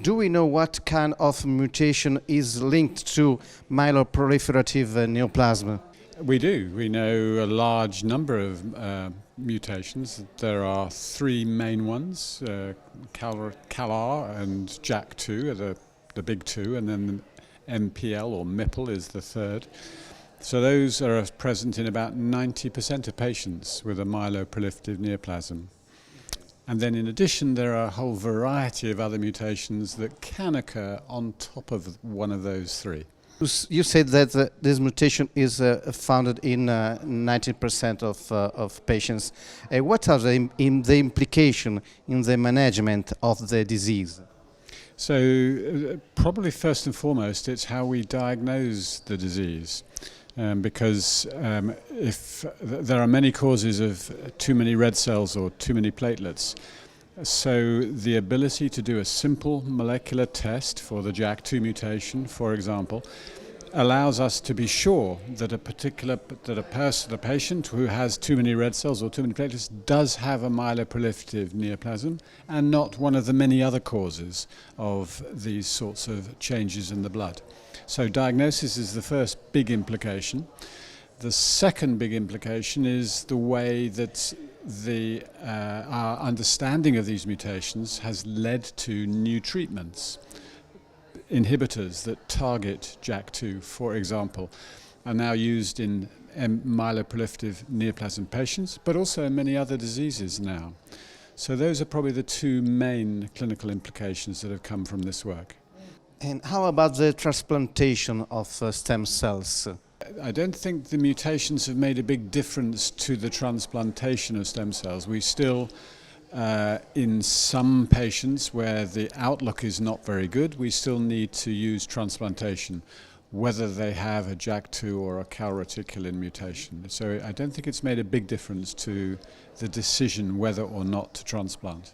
Do we know what kind of mutation is linked to myeloproliferative neoplasm? We do. We know a large number of mutations. There are three main ones, CALR and JAK2 are the big two, and then MPL or MIPL is the third. So those are present in about 90% of patients with a myeloproliferative neoplasm. And then in addition, there are a whole variety of other mutations that can occur on top of one of those three. You said that this mutation is found in 90% of patients. What are the implications in the management of the disease? So probably first and foremost, it's how we diagnose the disease. Because if there are many causes of too many red cells or too many platelets, so the ability to do a simple molecular test for the JAK2 mutation, for example, allows us to be sure that a patient who has too many red cells or too many platelets does have a myeloproliferative neoplasm and not one of the many other causes of these sorts of changes in the blood. So diagnosis is the first big implication. The second big implication is the way that our understanding of these mutations has led to new treatments. Inhibitors that target JAK2, for example, are now used in myeloproliferative neoplasm patients, but also in many other diseases now. So those are probably the two main clinical implications that have come from this work. And how about the transplantation of stem cells? I don't think the mutations have made a big difference to the transplantation of stem cells. We still, in some patients where the outlook is not very good, we still need to use transplantation, whether they have a JAK2 or a calreticulin mutation. So I don't think it's made a big difference to the decision whether or not to transplant.